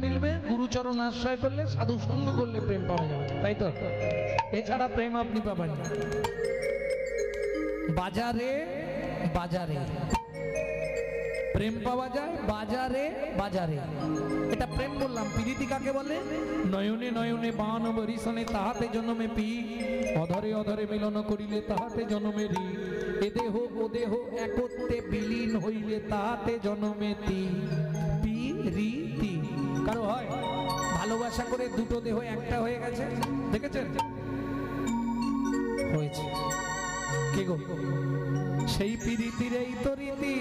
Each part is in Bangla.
মিলবে, গুরুচরণ আশ্রয় করলে, সাধু সঙ্গ করলে প্রেম পাওয়া যাবে, তাই তো? এছাড়া প্রেম আপনি পাবেন না। বাজারে বাজারে প্রেম পাওয়া যায়, বাজারে বাজারে, এটা প্রেম বললাম। প্রীতি কাকে বলে? নয়নে নয়নে বান বরিশনে তাহাতে জন্মে পি, অধরে অধরে মিলন করিলে তাহাতে জন্মে রি, এ দেহ ও দেহ একত্রে বিলীন হইলে তাহাতে জন্মে তি, পি রি তি। কারো হয় ভালোবাসা করে দুটো দেহ একটা হয়ে গেছে, দেখেছেন? হয়েছে। কে গো? সেই প্রীতির এই তো রীতি,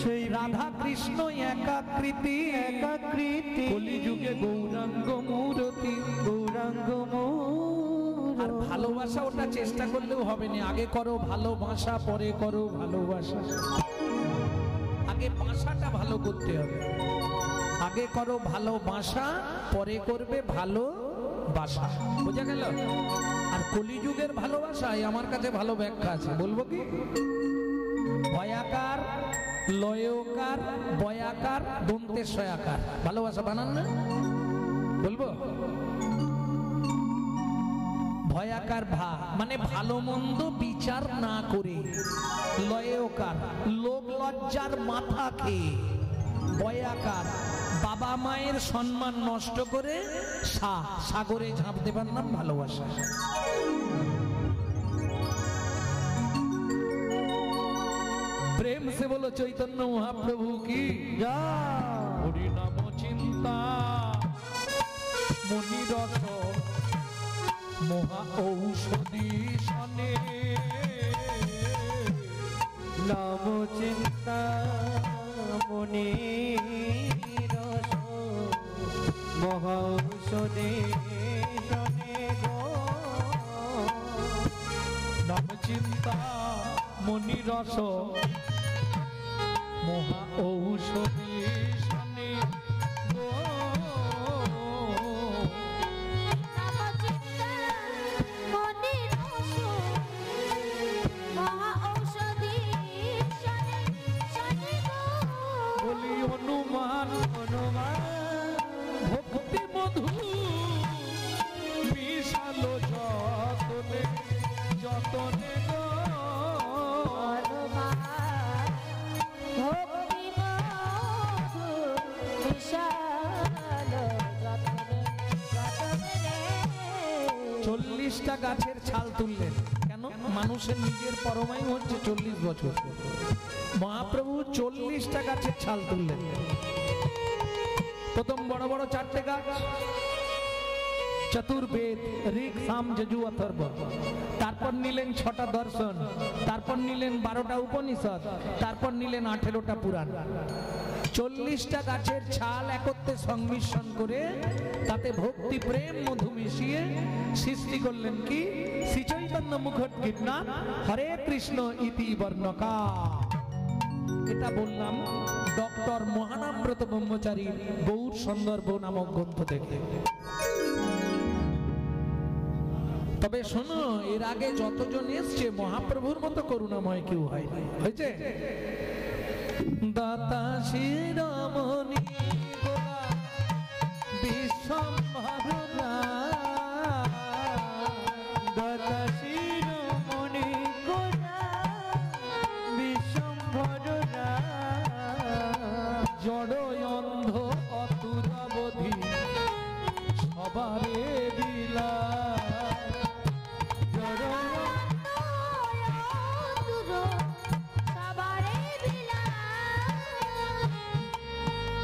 সেই রাধা কৃষ্ণ একাকৃতি, একাকৃতি কলিযুগে গৌরাঙ্গ মূরতি, গৌরাঙ্গ মূরতি। আর ভালোবাসা ওটা চেষ্টা করলেও হবে না, আগে করো ভালোবাসা পরে করো ভালোবাসা। আগে বাসাটা ভালো করতে হবে, আগে করো ভালোবাসা পরে করবে ভালোবাসা, বোঝা গেল? আর কলিযুগের ভালোবাসায় আমার কাছে ভালো ব্যাখ্যা আছে, বলবো কি? ভয়াকার, লয়কার, বয়াকার, দন্তে সয়াকার ভালোবাসা বানান না, বলবো? ভয়াকার ভা মানে ভালো মন্দ বিচার না করে, লয়কার লোক লজ্জার মাথা খেয়ে, বয়াকার বাবা মায়ের সম্মান নষ্ট করে সাগরে ঝাঁপ দেবার নাম ভালোবাসা। প্রেম সে বলো চৈতন্য মহাপ্রভু কি হরি নাম চিন্তা মনি রস মহা ঔষধি শনে, নাম চিন্তা মনি রস মহা ঔষধি শনে গো, নাম চিন্তা মনি রস মহা ঔষধি শনে গো, বলি হনুমান হনুমান ভক্তি মধু মিশালো যতনে যতনে গো, চল্লিশটা গাছের ছাল তুললেন কেন? মানুষের নিজের পরমায়ু হচ্ছে 40 বছর, মহাপ্রভু 40টা গাছের ছাল তুললেন। প্রথম বড় বড় 4টে গাছ, চতুর্বেদ ঋক সাম যজু অথর্ব, তারপর নিলেন 6টা দর্শন, তারপর নিলেন 12টা উপনিষদ, তারপর নিলেন 18টা পুরাণ। 40টা গাছের ছাল একত্রে সংমিশ্রণ করে তাতে ভক্তি প্রেম মধু মিশিয়ে সৃষ্টি করলেন কি? শ্রী চৈতন্য মুখোদ্গীর্ণা হরে কৃষ্ণ ইতি বর্ণকা। এটা বললাম ডক্টর মহানামব্রত ব্রহ্মচারী গৌর সন্দর্ভ নামক গ্রন্থ থেকে। তবে শোনো, এর আগে যতজন এসছে মহাপ্রভুর মতো করুণাময় কেউ হয়, হয়েছে? দাতা শিরোমণি বিশ্বম্ভর, দাতা শিরোমণি বিশ্বম্ভর, জড় অন্ধ অতুরাবধি সবারে বিলা,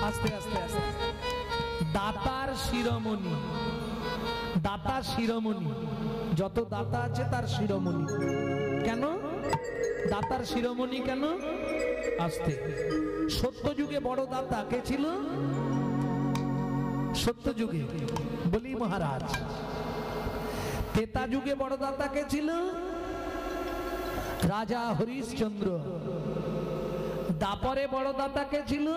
আস্তে আস্তে আস্তে। দাতার শিরোমণি, দাতা শিরোমণি, যত দাতা আছে তার শিরোমণি। কেন দাতার শিরোমণি কেন? আস্তে। সত্যযুগে বড় দাতা কে ছিল? সত্যযুগে বলি মহারাজ। ত্রেতা যুগে বড় দাতা কে ছিল? রাজা হরিশ্চন্দ্র। দাপরে বড় দাতা কে ছিল?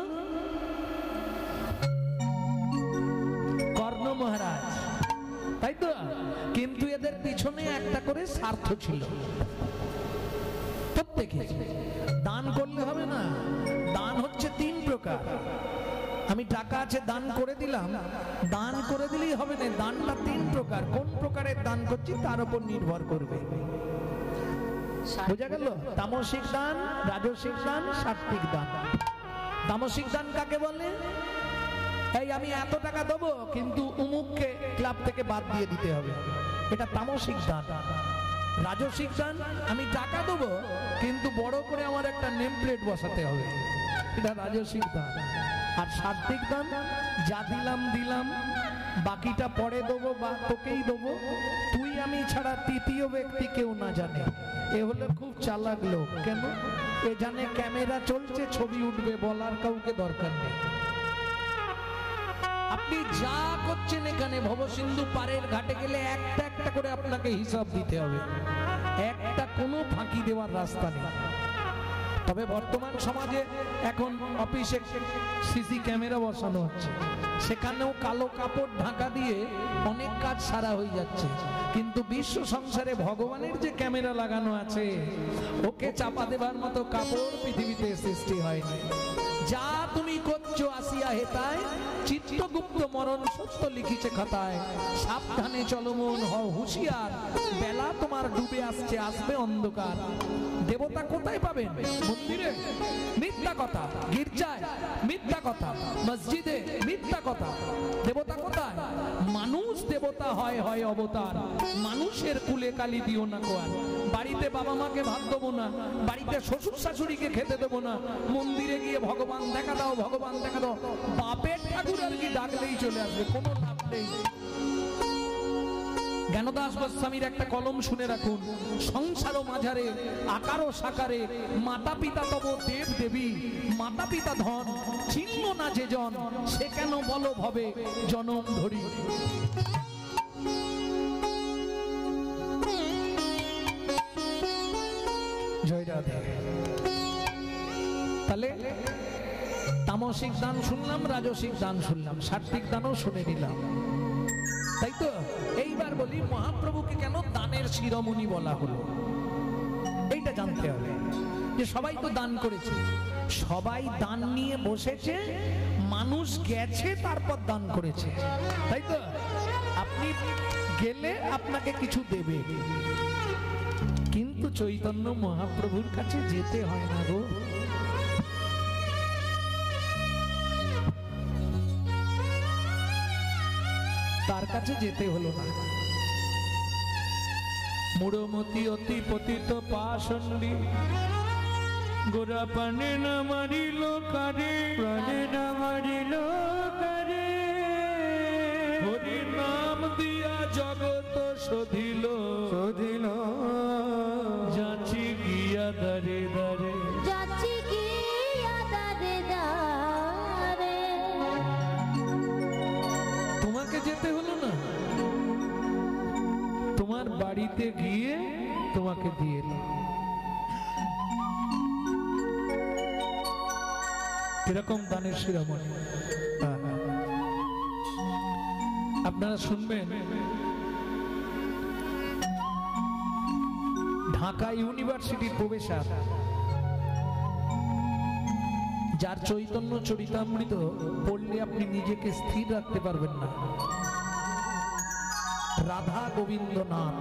কর্ণ মহারাজ, তাই তো? কিন্তু এদের পিছনে একটা করে স্বার্থ ছিল প্রত্যেকে। দান করলে হবে না, দান হচ্ছে 3 প্রকার। আমি টাকা আছে দান করে দিলাম, দান করে দিলেই হবে না, দানটা 3 প্রকার। কোন প্রকারের দান করছি তার উপর নির্ভর করবে। বোঝা গেল? তামসিক দান, রাজসিক দান, সাত্বিক দান। তামসিক দান কাকে বলে? এই আমি এত টাকা দেবো কিন্তু উমুককে ক্লাব থেকে বাদ দিয়ে দিতে হবে, এটা তামসিক দান। রাজসিক দান, আমি টাকা দেবো কিন্তু বড় করে আমার একটা নেম প্লেট বসাতে হবে, এটা রাজসিক দান। আর সাত্বিক দান, যা দিলাম দিলাম, বাকিটা পরে দেবো বা তোকেই দেবো, তুই আমি ছাড়া তৃতীয় ব্যক্তি কেউ না জানে। এ হলো খুব চালাক লোক। কেন? এ জানে ক্যামেরা চলছে, ছবি উঠবে, বলার কাউকে দরকার নেই। আপনি যা করছেন এখানে ভবসিন্ধু পারের ঘাটে গেলে একটা একটা করে আপনাকে হিসাব দিতে হবে, একটা কোনো ফাঁকি দেওয়ার রাস্তা নেই। তবে বর্তমান সমাজে এখন অফিসে সিসি ক্যামেরা বসানো হচ্ছে, সেখানেও কালো কাপড় ঢাকা দিয়ে অনেক কাজ সারা হয়ে যাচ্ছে, কিন্তু বিশ্ব সংসারে ভগবানের যে ক্যামেরা লাগানো আছে ওকে চাপা দেবার মতো কাপড় পৃথিবীতে সৃষ্টি হয়নি। যা তুমি করছো আসিয়া হেতায়, চিত্তগুপ্ত মরণ সত্য লিখিছে খাতায়। সাবধানে চলো মন, হও হুঁশিয়ার, বেলা তোমার ডুবে আসছে, আসবে অন্ধকার। দেবতা কোথায় পাবেন? মন্দিরে মিথ্যা কথা, গির্জায় মিথ্যা কথা, মসজিদে মিথ্যা কথা। দেবতা কোথায়? মানুষ দেবতা হয়, হয় অবতার। মানুষের কুলে কালি দিও না কোয়ার। বাড়িতে বাবা মাকে ভাত দেবো না, বাড়িতে শ্বশুর শাশুড়িকে খেতে দেবো না, মন্দিরে গিয়ে ভগবান দেখা দাও, ভগবান দেখা দাও। বাপের ঠাকুর আর কি ডাকলেই চলে আসবে, কোনো লাভ নেই। জ্ঞানদাস গোস্বামীর একটা কলম শুনে রাখুন, সংসার মাঝারে আকার সাকারে, মাতা পিতা তব দেব দেবী, মাতা পিতা ধন, চিহ্ন না যে জন, সে কেন বলো ভবে জনম ধরি। জয় রাধে। তাহলে তামসিক দান শুনলাম, রাজসিক দান শুনলাম, সাত্বিক দানও শুনে নিলাম, তাই তো? এইবার বলি মহাপ্রভুকে কেন দানের শিরোমণি বলা হলো, এইটা জানতে হবে। যে সবাই তো দান করেছে, সবাই দান নিয়ে বসেছে, মানুষ গেছে তারপর দান করেছে, তাই তো? আপনি গেলে আপনাকে কিছু দেবে, কিন্তু চৈতন্য মহাপ্রভুর কাছে যেতে হয় না গো। তার কাছে যেতে হলো না। মুড়মতি অতি পতিত পাষণ্ডী, গোরা প্রাণে না মারিল কারে, প্রাণে না মারিল কারে, হরি নাম দিয়া জগত শোধিল, শোধিল যাচ্ছি গিয়া দারে দারে, যাচ্ছি গিয়া দারে দারে। তোমাকে যেতে হলো না, তোমার বাড়িতে গিয়ে তোমাকে দিয়ে এলো। কিরকম দানের শিরোমণি আপনারা শুনবেন। ঢাকা ইউনিভার্সিটির প্রফেসর, যার চৈতন্য চরিতামৃত পড়লে আপনি নিজেকে স্থির রাখতে পারবেন না, রাধা গোবিন্দনাথ,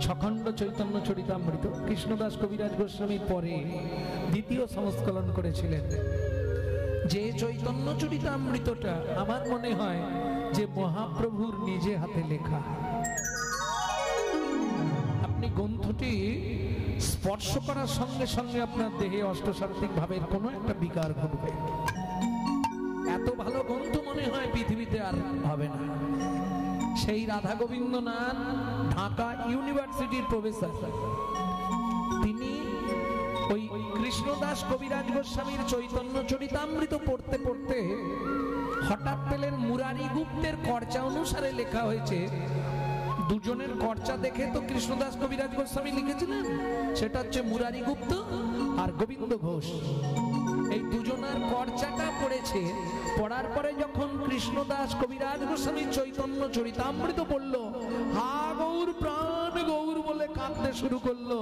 ছখণ্ড চৈতন্য চরিতামৃত কৃষ্ণদাস কবিরাজ গোস্বামীর পরে দ্বিতীয় সংস্কলন করেছিলেন। যে চৈতন্য চরিতামৃতটা আমার মনে হয় যে মহাপ্রভুর নিজে হাতে লেখা। আপনি গ্রন্থটি স্পর্শ করার সঙ্গে সঙ্গে আপনার দেহে অষ্টসাত্ত্বিক ভাবের কোনো একটা বিকার ঘটবে। এত ভালো গ্রন্থ মনে হয় পৃথিবীতে আর হবে না। সেই রাধা গোবিন্দনাথ ঢাকা ইউনিভার্সিটির প্রফেসর, তিনি ওই কৃষ্ণদাস কবিরাজ গোস্বামীর চৈতন্য চরিতামৃত পড়তে পড়তে হঠাৎ পেলেন মুরারি গুপ্তের কর্চা অনুসারে লেখা হয়েছে। দুজনের কর্চা দেখে তো কৃষ্ণদাস কবিরাজ গোস্বামী লিখেছিলেন, সেটা হচ্ছে মুরারি গুপ্ত আর গোবিন্দ ঘোষ। এই দুজনের কর্চাটা পড়েছে, পড়ার পরে যখন কৃষ্ণদাস কবিরাজ গোস্বামী চৈতন্য চরিতামৃত পড়ল, হা গৌর প্রাণ গৌর বলে কাঁদতে শুরু করলো।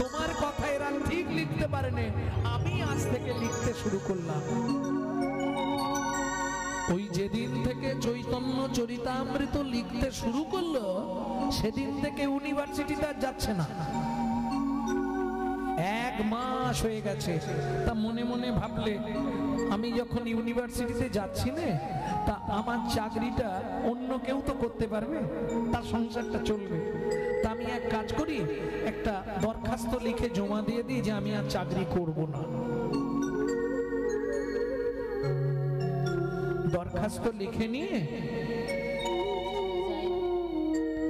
তোমার কথা এরা ঠিক লিখতে পারেনি, আমি আজ থেকে লিখতে শুরু করলাম। ওই যেদিন থেকে চৈতন্য চরিতামৃত লিখতে শুরু করলো সেদিন থেকে ইউনিভার্সিটিতে আর যাচ্ছে না। 1 মাস হয়ে গেছে। তা মনে মনে ভাবলে আমি যখন ইউনিভার্সিটিতে যাচ্ছি না, তা আমার চাকরিটা অন্য কেউ তো করতে পারবে, তার সংসারটা চলবে। তা আমি এক কাজ করি, একটা দরখাস্ত লিখে জমা দিয়ে দিই যে আমি আর চাকরি করব না। দরখাস্ত লিখে নিয়ে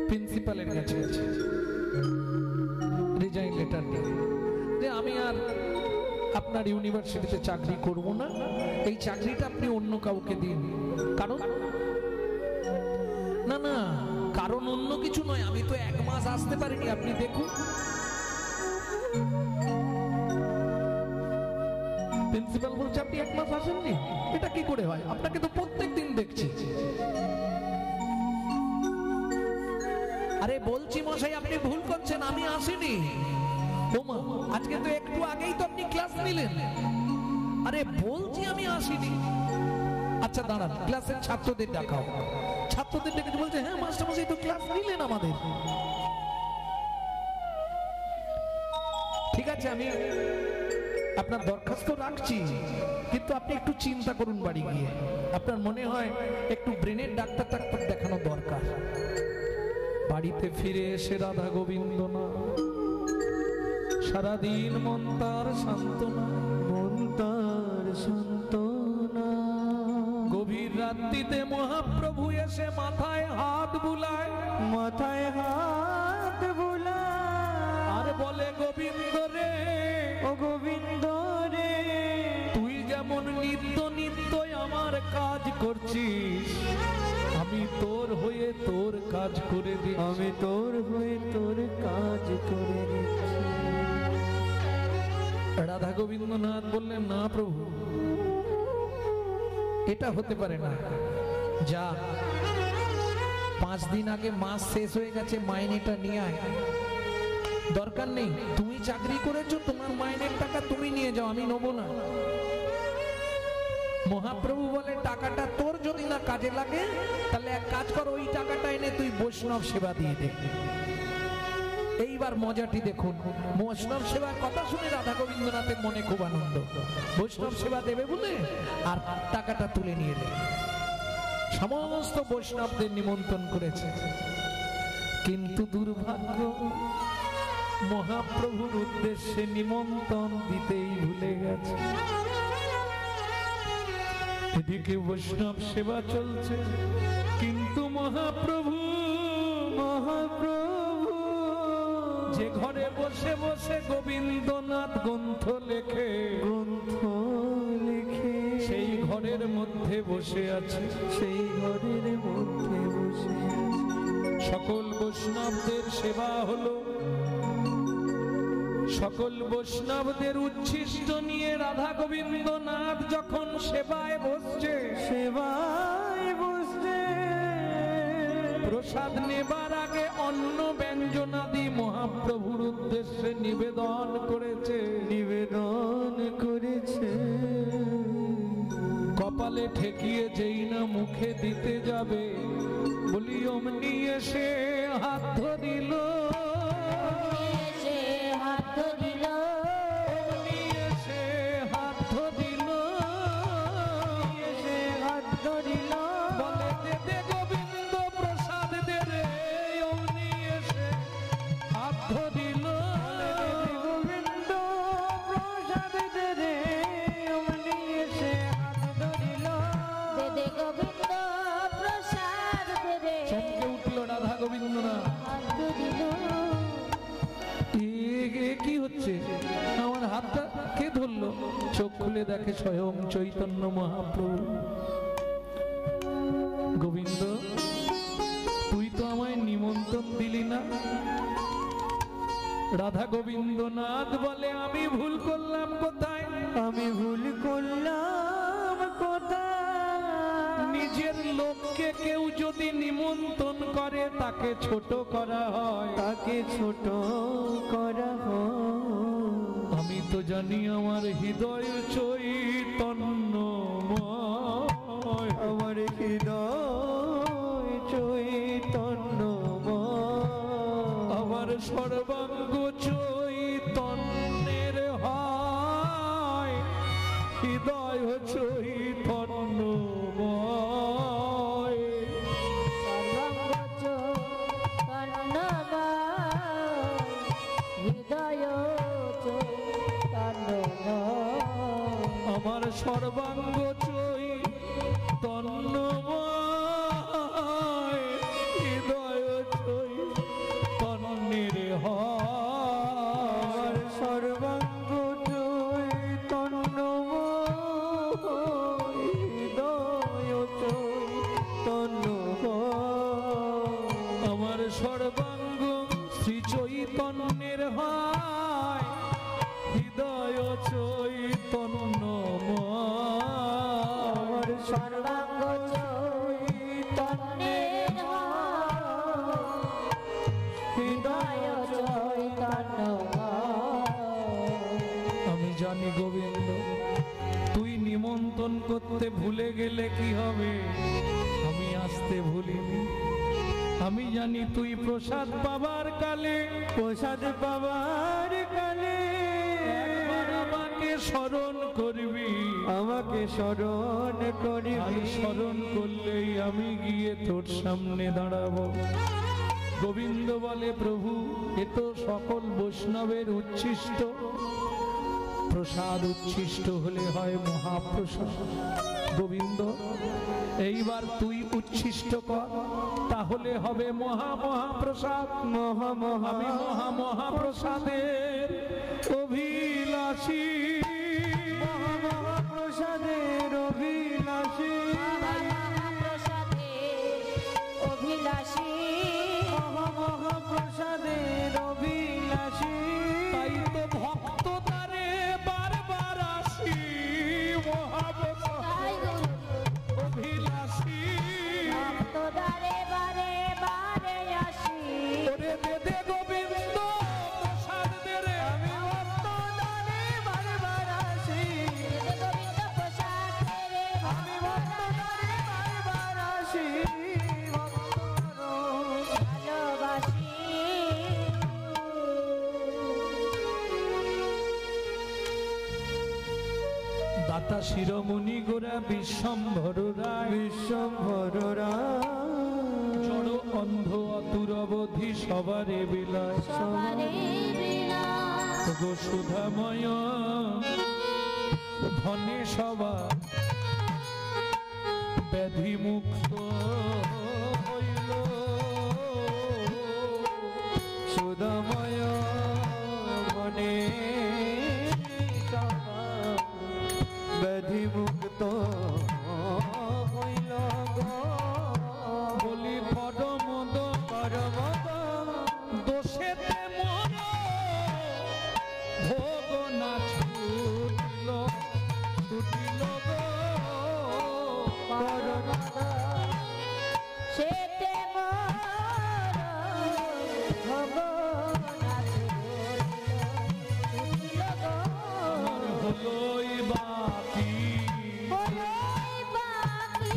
প্রিন্সিপালের কাছে আছে, রিজাইন লেটার দিয়ে যে আমি আর আপনার ইউনিভার্সিটিতে চাকরি করব না, এই চাকরিটা আপনি অন্য কাউকে দিন। কারণ না না, কারণ অন্য কিছু নয়, আমি তো 1 মাস আসতে পারিনি, আপনি দেখুন। প্রিন্সিপাল বলছে আপনি 1 মাস আসেননি, এটা কি করে হয়, আপনাকে তো প্রত্যেক দিন দেখছি। আরে বলছি মশাই আপনি ভুল করছেন, আমি আসিনি। ওমা, আজকে তো একটু আগেই তো আপনি ক্লাস নিলেন। আরে বলছি আমি আসিনি। আচ্ছা দাঁড়ান, ক্লাসের ছাত্রদের ডাকাও। ছাত্রদের ডেকে বলছে হ্যাঁ মাস্টারমশাই তো ক্লাস নিলেন আমাদের। ঠিক আছে, আমি আপনার দরখাস্ত রাখছি, কিন্তু আপনি একটু চিন্তা করুন বাড়ি গিয়ে। আপনার মনে হয় একটু ব্রেনের ডাক্তার টাক্তার দেখানো দরকার। বাড়িতে ফিরে এসে রাধা গোবিন্দ না, সারাদিন মন তার সান্ত্বনা, মন তার সান্ত্বনা। গভীর রাত্রিতে মহাপ্রভু এসে মাথায় হাত বুলায়, মাথায় হাত বুলায়, আর বলে গোবিন্দ রে, ও গোবিন্দ রে, তুই যেমন নিত্য নিত্যই আমার কাজ করছিস, আমি তোর হয়ে তোর কাজ করে দিই। আমি তোর হয়ে তোর কাজ করে দিচ্ছি। রাধা গোবিন্দনাথ বললেন না প্রভু, এটা হতে পারে না। যা, 5 দিন আগে মাস শেষ হয়ে গেছে, মাইনেটা নিয়ে আয়। দরকার নেই, তুমি চাকরি করেছো, তোমার মাইনের টাকা তুমি নিয়ে যাও, আমি নেবো না। মহাপ্রভু বলে টাকাটা তোর যদি না কাজে লাগে, তাহলে এক কাজ কর, ওই টাকাটা এনে তুই বৈষ্ণব সেবা দিয়ে দে। এইবার মজাটি দেখুন, বৈষ্ণব সেবার কথা শুনে রাধা গোবিন্দনাথের মনে খুব আনন্দ। বৈষ্ণব সেবা দেবে বলে আর টাকাটা তুলে নিয়ে এলেন। সমস্ত বৈষ্ণবদের নিমন্ত্রণ করেছে, কিন্তু দুর্ভাগ্য মহাপ্রভুর উদ্দেশ্যে নিমন্ত্রণ দিতেই ভুলে গেছে। এদিকে বৈষ্ণব সেবা চলছে, কিন্তু মহাপ্রভু যে ঘরে বসে বসে গোবিন্দনাথ গ্রন্থ লেখে, সেই ঘরের মধ্যে বসে আছে, সেই ঘরের মধ্যে বসে সকল বৈষ্ণবদের সেবা হলো। সকল বৈষ্ণবদের উচ্ছিষ্ট নিয়ে রাধা গোবিন্দনাথ যখন সেবায় বসছে, প্রসাদ নেবার আগে অন্ন ব্যঞ্জনাদি মহাপ্রভুর উদ্দেশ্যে নিবেদন করেছে। কপালে ঠেকিয়ে যেই না মুখে দিতে যাবে, বলি অমনি এসে হাত ধরিল, বলে দে গোবিন্দ প্রসাদ দে রে, অমনি এসে হাত ধরিল, গোবিন্দ প্রসাদ দে রে, অমনি এসে হাত ধরিল, দে গোবিন্দ প্রসাদ দে রে। চমকে উঠল রাধা গোবিন্দনাথ। কি হচ্ছে, আমার হাতটা কে ধরলো? চোখ খুলে দেখে স্বয়ং চৈতন্য মহাপ্রভু। গোবিন্দ, তুই তো আমায় নিমন্ত্রণ দিলি না। রাধা গোবিন্দনাথ বলে আমি ভুল করলাম কোথায়? আমি ভুল করলাম কোথায়? নিজের লোককে কেউ যদি নিমন্ত্রণ করে তাকে ছোট করা হয়, তাকে ছোট করা হয়। আমি তো জানি আমার হৃদয় চৈতন্যময়, আমার হৃদয় চৈতন্যময় আমার সর্বাঙ্গ চৈতন্যের হয় হৃদয় চৈতন্যময় সর্বাঙ্গ চৈতন্যময় হৃদয় চৈতন্যময় আমার সর্বাঙ্গ চৈতন্যময় হৃদয় চৈতন্যের হয় আমার সর্বাঙ্গ চৈতন্যময় হৃদয় চৈতন্যময় আমার সর্বাঙ্গ শ্রী চৈতন্যের হয় হৃদয় চৈতন্যময় আমার সর্বাঙ্গ চৈতন্যের হৃদয় চৈতন্যময় আমি জানি গোবিন্দ তুই নিমন্ত্রণ করতে ভুলে গেলে কি হবে আমি আসতে ভুলিনি আমি জানি তুই প্রসাদ পাবার কালে প্রসাদ পাবার কালে একবার আমাকে স্মরণ করবি আমাকে স্মরণ আর করিবি স্মরণ করলেই আমি গিয়ে তোর সামনে দাঁড়াবো গোবিন্দ বলে প্রভু এ তো সকল বৈষ্ণবের উচ্ছিষ্ট প্রসাদ উচ্ছিষ্ট হলে হয় মহাপ্রসাদ গোবিন্দ এইবার তুই উচ্ছিষ্ট কর তাহলে হবে মহাপ্রসাদ আমি মহাপ্রসাদের অভিলাষী মহাপ্রসাদের অভিলাষী অভিলাষী মহাপ্রসাদের অভিলাষী তাই তো ভক্ত দ্বারে বারবার আসি মহাপ্রসাদ তাই গুরু অভিলাষী ভক্তদারে বারে বারে আসি ওরে দে দে গোবিন্দ প্রসাদ দে রে আমি ভক্তদারে বারবার আসি গোবিন্দ প্রসাদ রে আমি ভক্তদারে বারবার আসি ভক্তর ভালোবাসি দাতা শিরোমণি গোরা বিশ্বম্ভর রায় বিশ্বম্ভরা জড় অন্ধ অতুর অবধি সবারে বিলায় সবারে বিনা গো সুধাময় ধনে সবা ব্যাধি মুক্ত হইল সুদময় মনে ব্যাধি মুক্ত হইল গো বলি পরমদ পরমত দোষেতে মন ভোগ না ছুটিল ছুটিল গো পরমত সেতে মোর ভগবান তুমিল গো আমার হলোই বাকি হলোই বাকি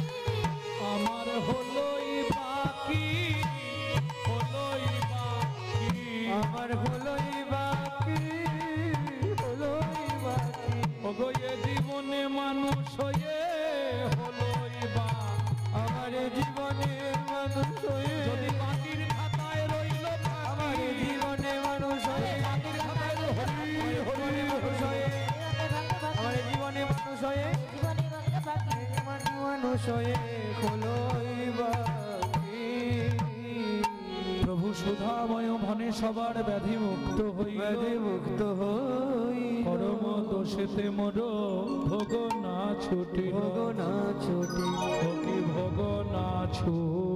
আমার হলোই বাকি হলোই বাকি আমার হলোই বাকি হলোই বাকি ওগো এ জীবনে মানুষ হয়ে হলোই বাকি আমার জীবনে মানুষ হয়ে যদি বাকির খাতায় রইল আমার বাকি জীবনে মানুষ হয়ে বাকির খাতায় হরি হরি মানুষ হয়ে আমার জীবনে জীবনে মানুষ হয়ে ভক্ত বাকি মানুষ হয়ে হলোই বাকি প্রভু সুধাময় মনে সবার ব্যাধি মুক্ত হইল ব্যাধি মুক্ত হই কর্ম দোষেতে মোর ভোগ না ছুটিল ভোগ না ছুটি ভোগ না ছুটিল